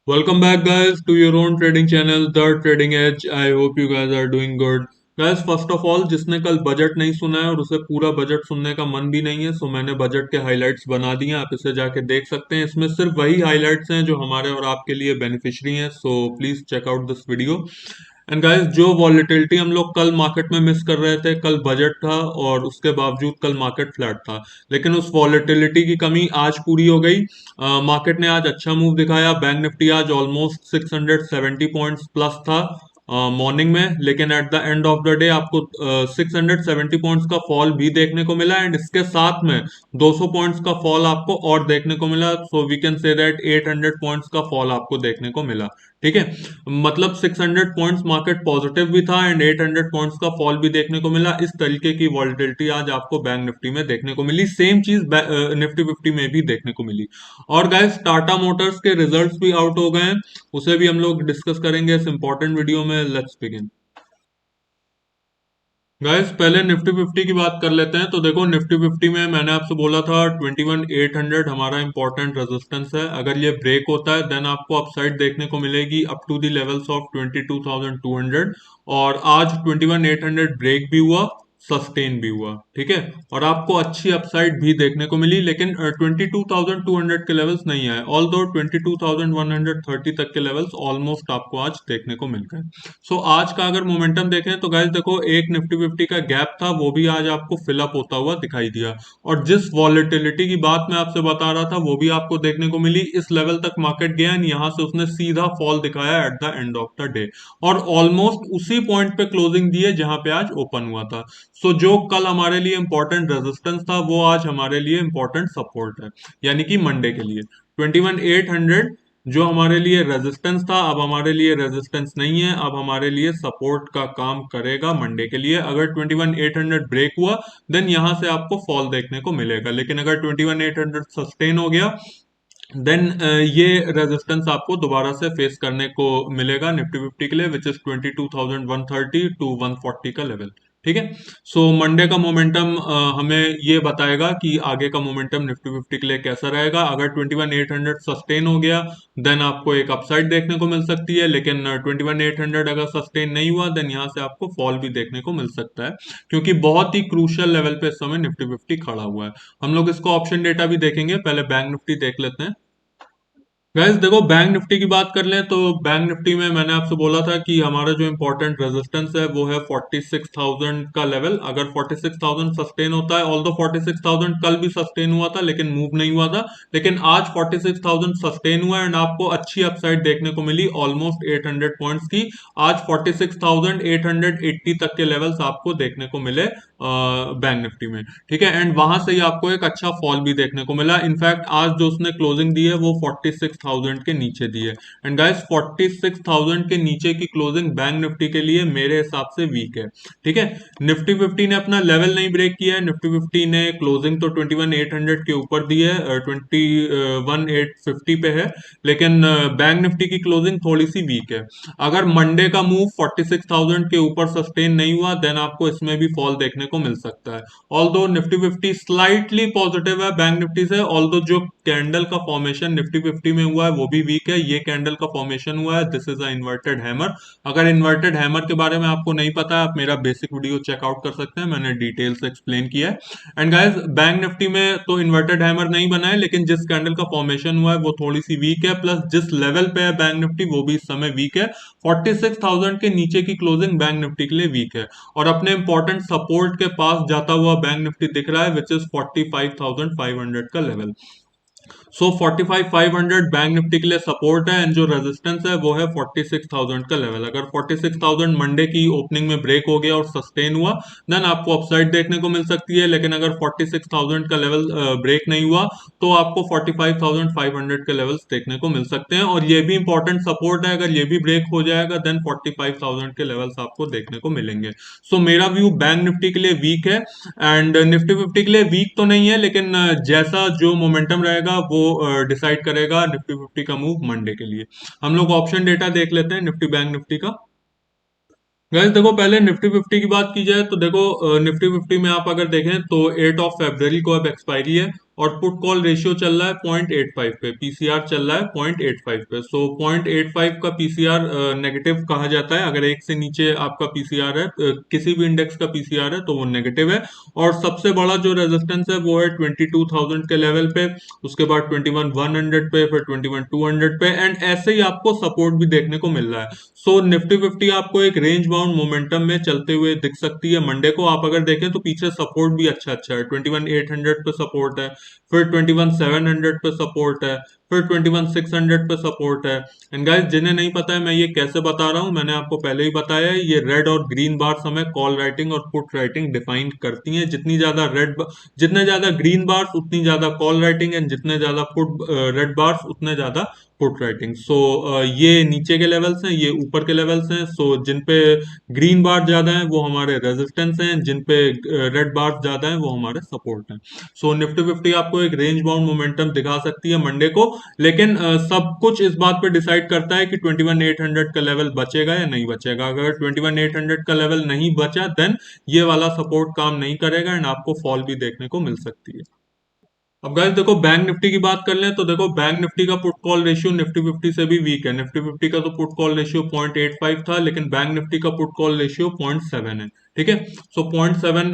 Welcome back, guys, to your own trading channel, The Trading Edge. I hope you guys are doing good. Guys, first of all, जिसने कल budget नहीं सुना है और उसे पूरा बजट सुनने का मन भी नहीं है, सो मैंने बजट के हाइलाइट्स बना दिए हैं। आप इसे जाके देख सकते हैं। इसमें सिर्फ वही हाइलाइट्स हैं जो हमारे और आपके लिए बेनिफिशियरी हैं। So please check out this video. And guys, जो वॉलेटिलिटी हम लोग कल मार्केट में मिस कर रहे थे, कल बजट था और उसके बावजूद कल मार्केट फ्लैट था, लेकिन उस वॉलेटिलिटी की कमी आज पूरी हो गई। मार्केट ने आज अच्छा मूव दिखाया। बैंक निफ्टी आज ऑलमोस्ट 670 पॉइंट्स प्लस था मॉर्निंग में, लेकिन at the end of the day आपको 670 पॉइंट्स का फॉल भी देखने को मिला एंड इसके साथ में 200 पॉइंट्स का फॉल आपको और देखने को मिला। So we can say that 800 points का फॉल आपको देखने को मिला। ठीक है, मतलब 600 पॉइंट्स मार्केट पॉजिटिव भी था एंड 800 पॉइंट्स का फॉल भी देखने को मिला। इस तरीके की वॉलेटिलिटी आज आपको बैंक निफ्टी में देखने को मिली। सेम चीज निफ्टी 50 में भी देखने को मिली। और गाइस, टाटा मोटर्स के रिजल्ट्स भी आउट हो गए हैं, उसे भी हम लोग डिस्कस करेंगे इस इंपॉर्टेंट वीडियो में। Let's begin. गाइस, पहले निफ्टी 50 की बात कर लेते हैं। तो देखो, निफ्टी 50 में मैंने आपसे बोला था 21,800 हमारा इंपॉर्टेंट रेजिस्टेंस है। अगर ये ब्रेक होता है देन आपको अपसाइड देखने को मिलेगी up to the levels of 22,200। और आज 21,800 ब्रेक भी हुआ, सस्टेन भी हुआ। ठीक है, और आपको अच्छी अपसाइड भी देखने को मिली, लेकिन 22,200 के लेवल्स नहीं आए। ऑल दो 22,130 तक के लेवल्स ऑलमोस्ट आपको आज देखने को मिल गए। सो आज का अगर मोमेंटम देखें तो गाइस देखो, एक निफ्टी 50 का गैप था, वो भी आज आपको फिलअप होता हुआ दिखाई दिया। और जिस वॉलेटिलिटी की बात मैं आपसे बता रहा था वो भी आपको देखने को मिली। इस लेवल तक मार्केट गया एंड यहाँ से उसने सीधा फॉल दिखाया at the end of the day, और ऑलमोस्ट उसी पॉइंट पे क्लोजिंग दी है जहां पे आज ओपन हुआ था। सो जो कल हमारे लिए इंपॉर्टेंट रेजिस्टेंस था वो आज हमारे लिए इंपॉर्टेंट सपोर्ट है, यानी कि मंडे के लिए 21,800 जो हमारे लिए रेजिस्टेंस था, अब हमारे लिए रेजिस्टेंस नहीं है, अब हमारे लिए सपोर्ट का काम करेगा मंडे के लिए। अगर 21,800 ब्रेक हुआ देन यहां से आपको फॉल देखने को मिलेगा, लेकिन अगर 21,800 सस्टेन हो गया देन ये रेजिस्टेंस आपको दोबारा से फेस करने को मिलेगा निफ्टी 50 के लिए, विच इज 22,130 टू 140 का लेवल। ठीक है, सो मंडे का मोमेंटम हमें ये बताएगा कि आगे का मोमेंटम निफ्टी 50 के लिए कैसा रहेगा। अगर 21,800 सस्टेन हो गया देन आपको एक अपसाइड देखने को मिल सकती है, लेकिन 21,800 अगर सस्टेन नहीं हुआ देन यहाँ से आपको फॉल भी देखने को मिल सकता है, क्योंकि बहुत ही क्रूशियल लेवल पे इस समय निफ्टी 50 खड़ा हुआ है। हम लोग इसको ऑप्शन डेटा भी देखेंगे, पहले बैंक निफ्टी देख लेते हैं। गैस देखो, बैंक निफ्टी की बात कर लें तो बैंक निफ्टी में मैंने आपसे बोला था कि हमारा जो इंपॉर्टेंट रेजिस्टेंस है वो है 46,000 का लेवल। अगर 46,000 सस्टेन होता है, ऑल्दो 46,000 कल भी सस्टेन हुआ था लेकिन मूव नहीं हुआ था, लेकिन आज 46,000 सस्टेन हुआ एंड आपको अच्छी अपसाइड देखने को मिली ऑलमोस्ट 800 पॉइंट्स की। आज 46,880 तक के लेवल्स आपको देखने को मिले बैंक निफ्टी में। ठीक है, एंड वहां से ही आपको एक अच्छा फॉल भी देखने को मिला। इनफैक्ट आज जो उसने क्लोजिंग दी है वो 46,000 के नीचे दी है। एंड गाइस, 46,000 के नीचे की क्लोजिंग बैंक निफ्टी के लिए मेरे हिसाब से वीक है। ठीक है, निफ्टी 50 ने अपना लेवल नहीं ब्रेक किया है। निफ्टी 50 ने क्लोजिंग तो 21,800 के ऊपर दी है, 21,850 पे है, लेकिन बैंक निफ्टी की क्लोजिंग थोड़ी सी वीक है। अगर मंडे का मूव 46,000 के ऊपर सस्टेन नहीं हुआ देन आपको इसमें भी फॉल देखने को मिल सकता है। ऑल्दो निफ्टी 50 स्लाइटली पॉजिटिव है बैंक निफ्टी से, ऑल्दो जो कैंडल का फॉर्मेशन निफ्टी 50 में हुआ है वो भी वीक है। ये कैंडल का फॉर्मेशन हुआ है, this is a inverted hammer. अगर इन्वर्टेड हैमर के बारे में आपको नहीं पता है, आप मेरा बेसिक वीडियो चेकआउट कर सकते हैं, मैंने डिटेल से एक्सप्लेन किया है। एंड गाइस, बैंक निफ्टी में तो इन्वर्टेड हैमर नहीं बना है, लेकिन जिस कैंडल का फॉर्मेशन हुआ है वो थोड़ी सी वीक है, प्लस जिस लेवल पे है बैंक निफ्टी वो भी इस समय वीक है। 46,000 के नीचे की क्लोजिंग बैंक निफ्टी के लिए वीक है, और अपने इंपॉर्टेंट सपोर्ट के पास जाता हुआ बैंक निफ्टी दिख रहा है, विच इज 45,500 का लेवल। सो 45,500 बैंक निफ्टी के लिए सपोर्ट है एंड जो रेजिस्टेंस है वो है 46,000 का लेवल। अगर 46,000 मंडे की ओपनिंग में ब्रेक हो गया और सस्टेन हुआ देन आपको अपसाइड देखने को मिल सकती है, लेकिन अगर 46,000 का लेवल ब्रेक नहीं हुआ तो आपको 45,500 के लेवल्स देखने को मिल सकते हैं, और ये भी इंपॉर्टेंट सपोर्ट है। अगर ये भी ब्रेक हो जाएगा देन 45,000 के लेवल्स आपको देखने को मिलेंगे। सो मेरा व्यू बैंक निफ्टी के लिए वीक है एंड निफ्टी 50 के लिए वीक तो नहीं है, लेकिन जैसा जो मोमेंटम रहेगा वो डिसाइड करेगा निफ्टी 50 का मूव मंडे के लिए। हम लोग ऑप्शन डेटा देख लेते हैं निफ्टी बैंक निफ्टी का। गैस देखो, पहले निफ्टी 50 की बात की जाए तो देखो, निफ्टी 50 में आप अगर देखें तो 8 ऑफ फरवरी को अब एक्सपायरी है, और पुट कॉल रेशियो चल रहा है 0.85 पे, पीसीआर चल रहा है 0.85 पे। सो 0.85 का पीसीआर नेगेटिव कहा जाता है। अगर एक से नीचे आपका पीसीआर है, किसी भी इंडेक्स का पीसीआर है, तो वो नेगेटिव है। और सबसे बड़ा जो रेजिस्टेंस है वो है 22,000 के लेवल पे, उसके बाद 21,100 पे, फिर 21,200 पे, एंड ऐसे ही आपको सपोर्ट भी देखने को मिल रहा है। सो निफ्टी 50 आपको एक रेंज बाउंड मोमेंटम में चलते हुए दिख सकती है। मंडे को आप अगर देखें तो पीछे सपोर्ट भी अच्छा अच्छा है, 21,800 पे सपोर्ट है, फिर 21,700 पे सपोर्ट है, फिर 21,600 पे सपोर्ट है। एंड गाइस, जिन्हें नहीं पता है मैं ये कैसे बता रहा हूँ, मैंने आपको पहले ही बताया है, ये रेड और ग्रीन बार्स हमें कॉल राइटिंग और पुट राइटिंग डिफाइन करती हैं। जितने ज्यादा ग्रीन बार्स उतनी ज्यादा कॉल राइटिंग, एंड जितने ज्यादा पुट रेड बार्स उतने ज्यादा पुट राइटिंग। सो ये नीचे के लेवल्स हैं, ये ऊपर के लेवल्स हैं। सो जिन पे ग्रीन बार ज्यादा है वो हमारे रेजिस्टेंस हैं, जिन पे रेड बार ज्यादा है वो हमारे सपोर्ट हैं। सो निफ्टी 50 आपको एक रेंज बाउंड मोमेंटम दिखा सकती है मंडे को, लेकिन सब कुछ इस बात पे डिसाइड करता है कि 21,800 का लेवल बचेगा या नहीं बचेगा। अगर 21,800 का लेवल नहीं बचा, देन ये वाला सपोर्ट काम नहीं करेगा एंड आपको फॉल भी देखने को मिल सकती है। अब गाइस देखो, बैंक निफ्टी की बात कर लें तो देखो, बैंक निफ्टी का पुट कॉल रेशियो निफ्टी 50 से भी वीक है। निफ्टी 50 का तो पुट कॉल रेशियो 0.85 था, लेकिन बैंक निफ्टी का पुट कॉल रेशियो 0.7 है। ठीक है। सो 0.7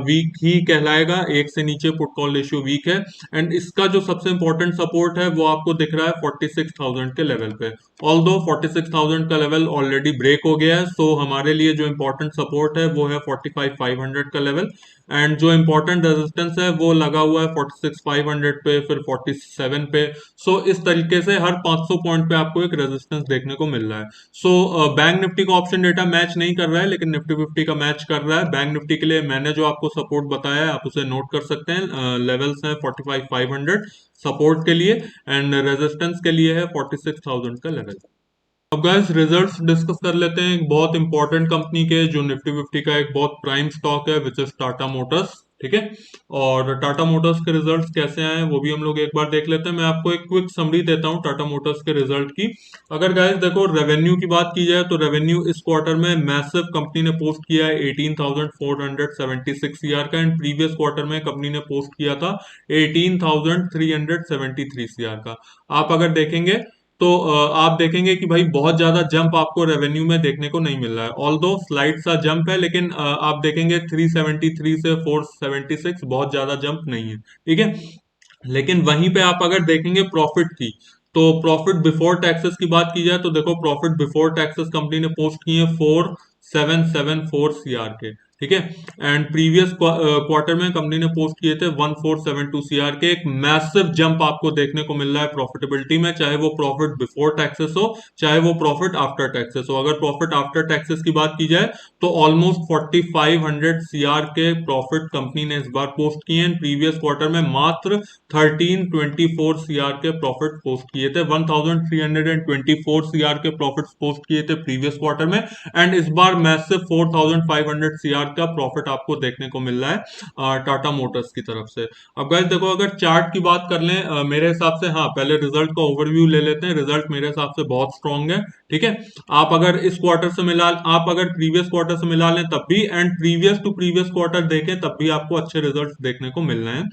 वीक ही कहलाएगा, एक से नीचे पुट कॉल रेशियो वीक है। एंड इसका जो सबसे इंपॉर्टेंट सपोर्ट है वो आपको दिख रहा है 46,000 के लेवल पे। ऑल्दो 46,000 का लेवल ऑलरेडी ब्रेक हो गया है, सो हमारे लिए जो इंपॉर्टेंट सपोर्ट है वो है 45,500 का लेवल। एंड जो इंपॉर्टेंट रेजिस्टेंस है वो लगा हुआ है 46,500 पे, फिर 47 पे। सो इस तरीके से हर 500 पॉइंट पे आपको एक रेजिस्टेंस देखने को मिल रहा है। सो बैंक निफ्टी का ऑप्शन डेटा मैच नहीं कर रहा है, लेकिन निफ्टी 50 का मैच कर रहा है। बैंक निफ्टी के लिए मैंने जो आपको सपोर्ट बताया है आप उसे नोट कर सकते हैं। लेवल्स हैं 45,500 सपोर्ट के लिए, एंड रेजिस्टेंस के लिए है 46,000 का लेवल। अब गाइस रिजल्ट्स डिस्कस कर लेते हैं एक बहुत इंपॉर्टेंट कंपनी के, जो निफ्टी 50 का एक बहुत प्राइम स्टॉक है, विच इज टाटा मोटर्स। ठीक है। और टाटा मोटर्स के रिजल्ट्स कैसे आए हैं वो भी हम लोग एक बार देख लेते हैं। मैं आपको एक क्विक समरी देता हूं टाटा मोटर्स के रिजल्ट की। अगर गाइस देखो, रेवेन्यू की बात की जाए तो रेवेन्यू इस क्वार्टर में मैसिव कंपनी ने पोस्ट किया है 18,476 सीआर का, एंड प्रीवियस क्वार्टर में कंपनी ने पोस्ट किया था 18,373 सीआर का। आप अगर देखेंगे तो आप देखेंगे कि भाई बहुत ज्यादा जंप आपको रेवेन्यू में देखने को नहीं मिल रहा है। ऑल दो स्लाइड सा जंप है, लेकिन आप देखेंगे 373 से 476 बहुत ज्यादा जंप नहीं है। ठीक है। लेकिन वहीं पे आप अगर देखेंगे प्रॉफिट की, तो प्रॉफिट बिफोर टैक्सेस की बात की जाए तो देखो, प्रॉफिट बिफोर टैक्सेस कंपनी ने पोस्ट किए 4774 सीआर के। ठीक है। एंड प्रीवियस क्वार्टर में कंपनी ने पोस्ट किए थे 1472 सीआर के। एक मैसिव जंप आपको देखने को मिल रहा है प्रॉफिटेबिलिटी में, चाहे वो प्रॉफिट बिफोर टैक्सेस हो, चाहे वो प्रॉफिट आफ्टर टैक्सेस हो। अगर प्रॉफिट आफ्टर टैक्सेस की बात की जाए तो ऑलमोस्ट 4500 सीआर के प्रॉफिट कंपनी ने इस बार पोस्ट किए हैं। प्रीवियस क्वार्टर में मात्र 1324 सीआर के प्रॉफिट पोस्ट किए थे, 1324 सीआर के प्रॉफिट पोस्ट किए थे प्रीवियस क्वार्टर में। एंड इस बार मैसिव 4500 सीआर का प्रॉफिट आपको देखने को मिल रहा है टाटा मोटर्स की तरफ से। अब गाइस देखो, अगर चार्ट की बात कर लें, मेरे हिसाब से, हाँ पहले रिजल्ट का ओवरव्यू ले लेते हैं। रिजल्ट मेरे हिसाब से बहुत स्ट्रांग है। ठीक है। आप अगर इस क्वार्टर से मिला, आप अगर प्रीवियस क्वार्टर से मिला लें तब भी, and previous to previous quarter देखें तब भी आपको अच्छे रिजल्ट देखने को मिल रहे हैं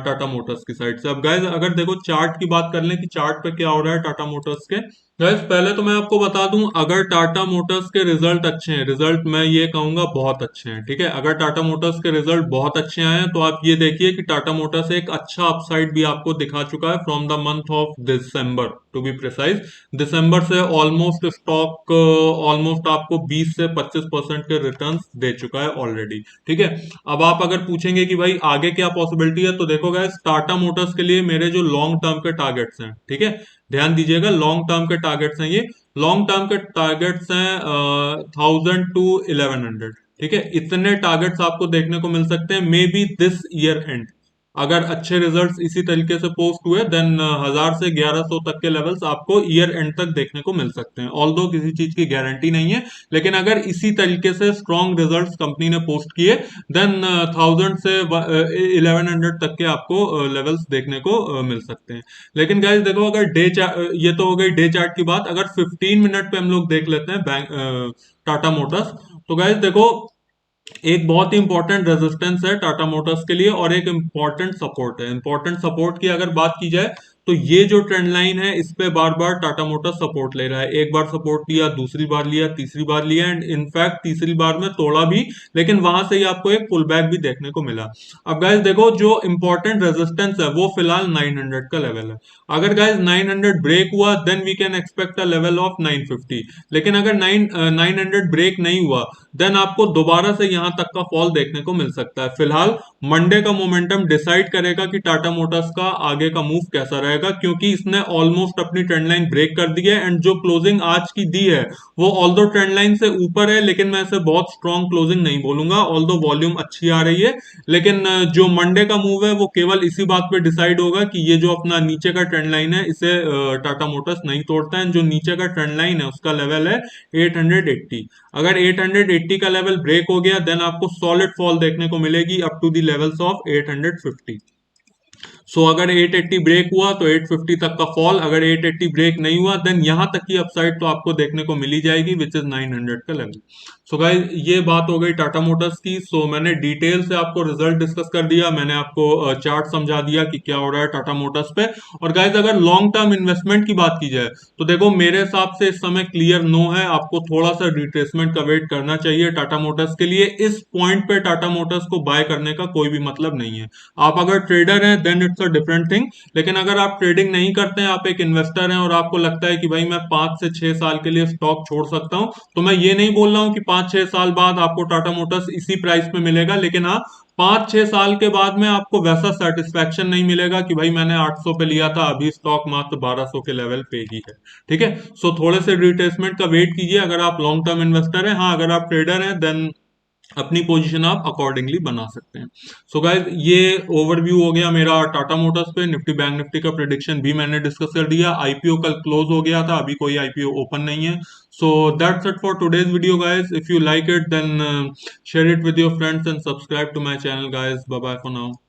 टाटा मोटर्स की साइड से। अब गाइस अगर देखो चार्ट की बात कर लें कि चार्ट पे क्या हो रहा है टाटा मोटर्स के। गाइस पहले तो मैं आपको बता दूं, अगर टाटा मोटर्स के रिजल्ट अच्छे हैं, रिजल्ट मैं ये कहूंगा बहुत अच्छे हैं। ठीक है। अगर टाटा मोटर्स के रिजल्ट बहुत अच्छे आए हैं तो आप ये देखिए कि टाटा मोटर्स एक अच्छा अपसाइड भी आपको दिखा चुका है from the month of December, to be precise. दिसंबर से ऑलमोस्ट स्टॉक ऑलमोस्ट आपको 20 से 25% के रिटर्न्स दे चुका है ऑलरेडी। ठीक है। अब आप अगर पूछेंगे कि भाई आगे क्या पॉसिबिलिटी है, तो देखो गाइस, टाटा मोटर्स के लिए मेरे जो लॉन्ग टर्म के टारगेट्स हैं, ठीक है, ध्यान दीजिएगा, लॉन्ग टर्म के टारगेट्स हैं ये। लॉन्ग टर्म के टारगेट्स हैं 1000 to 1100। ठीक है। इतने टारगेट्स आपको देखने को मिल सकते हैं may be this year and. अगर अच्छे रिजल्ट्स इसी तरीके से पोस्ट हुए, देन 1000 से 1100 तक के लेवल्स आपको ईयर एंड तक देखने को मिल सकते हैं। ऑल्दो किसी चीज की गारंटी नहीं है, लेकिन अगर इसी तरीके से स्ट्रॉन्ग रिजल्ट्स कंपनी ने पोस्ट किए, देन 1000 से 1100 तक के आपको लेवल्स देखने को मिल सकते हैं। लेकिन गाइस देखो, अगर ये तो हो गई डे चार्ट की बात। अगर 15 मिनट पे हम लोग देख लेते हैं बैंक टाटा मोटर्स, तो गाइस देखो एक बहुत ही इंपॉर्टेंट रेजिस्टेंस है टाटा मोटर्स के लिए और एक इंपॉर्टेंट सपोर्ट है। इंपॉर्टेंट सपोर्ट की अगर बात की जाए तो ये जो ट्रेंड लाइन है इस पे बार बार टाटा मोटर्स सपोर्ट ले रहा है। एक बार सपोर्ट लिया, दूसरी बार लिया, तीसरी बार लिया एंड इनफैक्ट तीसरी बार में तोड़ा भी, लेकिन वहां से ही आपको एक पुल बैक भी देखने को मिला। अब गाइस देखो, जो इंपॉर्टेंट रेजिस्टेंस है वो फिलहाल 900 का लेवल है। अगर गाइस 900 ब्रेक हुआ then we can expect a level of 950। लेकिन अगर 900 ब्रेक नहीं हुआ देन आपको दोबारा से यहां तक का फॉल देखने को मिल सकता है। फिलहाल मंडे का मोमेंटम डिसाइड करेगा कि टाटा मोटर्स का आगे का मूव कैसा रहेगा, क्योंकि इसने ऑलमोस्ट अपनी ट्रेंड लाइन ब्रेक कर दी है एंड जो क्लोजिंग आज की दी है वो ऑल्दो ट्रेंड लाइन से ऊपर है, लेकिन मैं इसे बहुत स्ट्रॉन्ग क्लोजिंग नहीं बोलूंगा। ऑल्दो वॉल्यूम अच्छी आ रही है, लेकिन जो मंडे का मूव है वो केवल इसी बात पे डिसाइड होगा कि ये जो अपना नीचे का ट्रेंड लाइन है इसे टाटा मोटर्स नहीं तोड़ता है। जो नीचे का ट्रेंड लाइन है उसका लेवल है 880। अगर 880 का लेवल ब्रेक हो गया देन आपको सॉलिड फॉल देखने को मिलेगी up to the levels of 850। So अगर 880 ब्रेक हुआ तो 850 तक का फॉल, अगर 880 ब्रेक नहीं हुआ देन यहां तक की अपसाइड तो आपको देखने को मिली जाएगी विच इज 900 का लेवल। सो गाइस ये बात हो गई टाटा मोटर्स की। सो मैंने डिटेल से आपको रिजल्ट डिस्कस कर दिया, मैंने आपको चार्ट समझा दिया कि क्या हो रहा है टाटा मोटर्स पे। और गाइस अगर लॉन्ग टर्म इन्वेस्टमेंट की बात की जाए तो देखो मेरे हिसाब से इस समय क्लियर नो है, आपको थोड़ा सा रिट्रेसमेंट का वेट करना चाहिए टाटा मोटर्स के लिए। इस पॉइंट पे टाटा मोटर्स को बाय करने का कोई भी मतलब नहीं है। आप अगर ट्रेडर हैं then it's a different thing, लेकिन अगर आप ट्रेडिंग नहीं करते हैं, आप एक इन्वेस्टर हैं और आपको लगता है कि भाई मैं 5 से 6 साल के लिए स्टॉक छोड़ सकता हूं, तो मैं ये नहीं बोल रहा हूं कि 5-6 साल बाद आपको टाटा मोटर्स इसी प्राइस पे मिलेगा, लेकिन हाँ 5-6 साल के बाद में आपको वैसा सेटिस्फैक्शन नहीं मिलेगा कि भाई मैंने 800 पे लिया था, अभी स्टॉक मात्र 1200 के लेवल पे ही है। ठीक है, सो थोड़े से रिट्रेसमेंट का वेट कीजिए अगर आप लॉन्ग टर्म इन्वेस्टर हैं। हाँ अगर आप ट्रेडर हैं देन अपनी पोजीशन आप अकॉर्डिंगली बना सकते हैं। सो गाइस ये ओवरव्यू हो गया मेरा टाटा मोटर्स पे। निफ्टी बैंक निफ्टी का प्रेडिक्शन भी मैंने डिस्कस कर दिया। आईपीओ कल क्लोज हो गया था, अभी कोई आईपीओ ओपन नहीं है। So that's it for today's video guys. If you like it then share it with your friends and subscribe to my channel guys. Bye bye for now.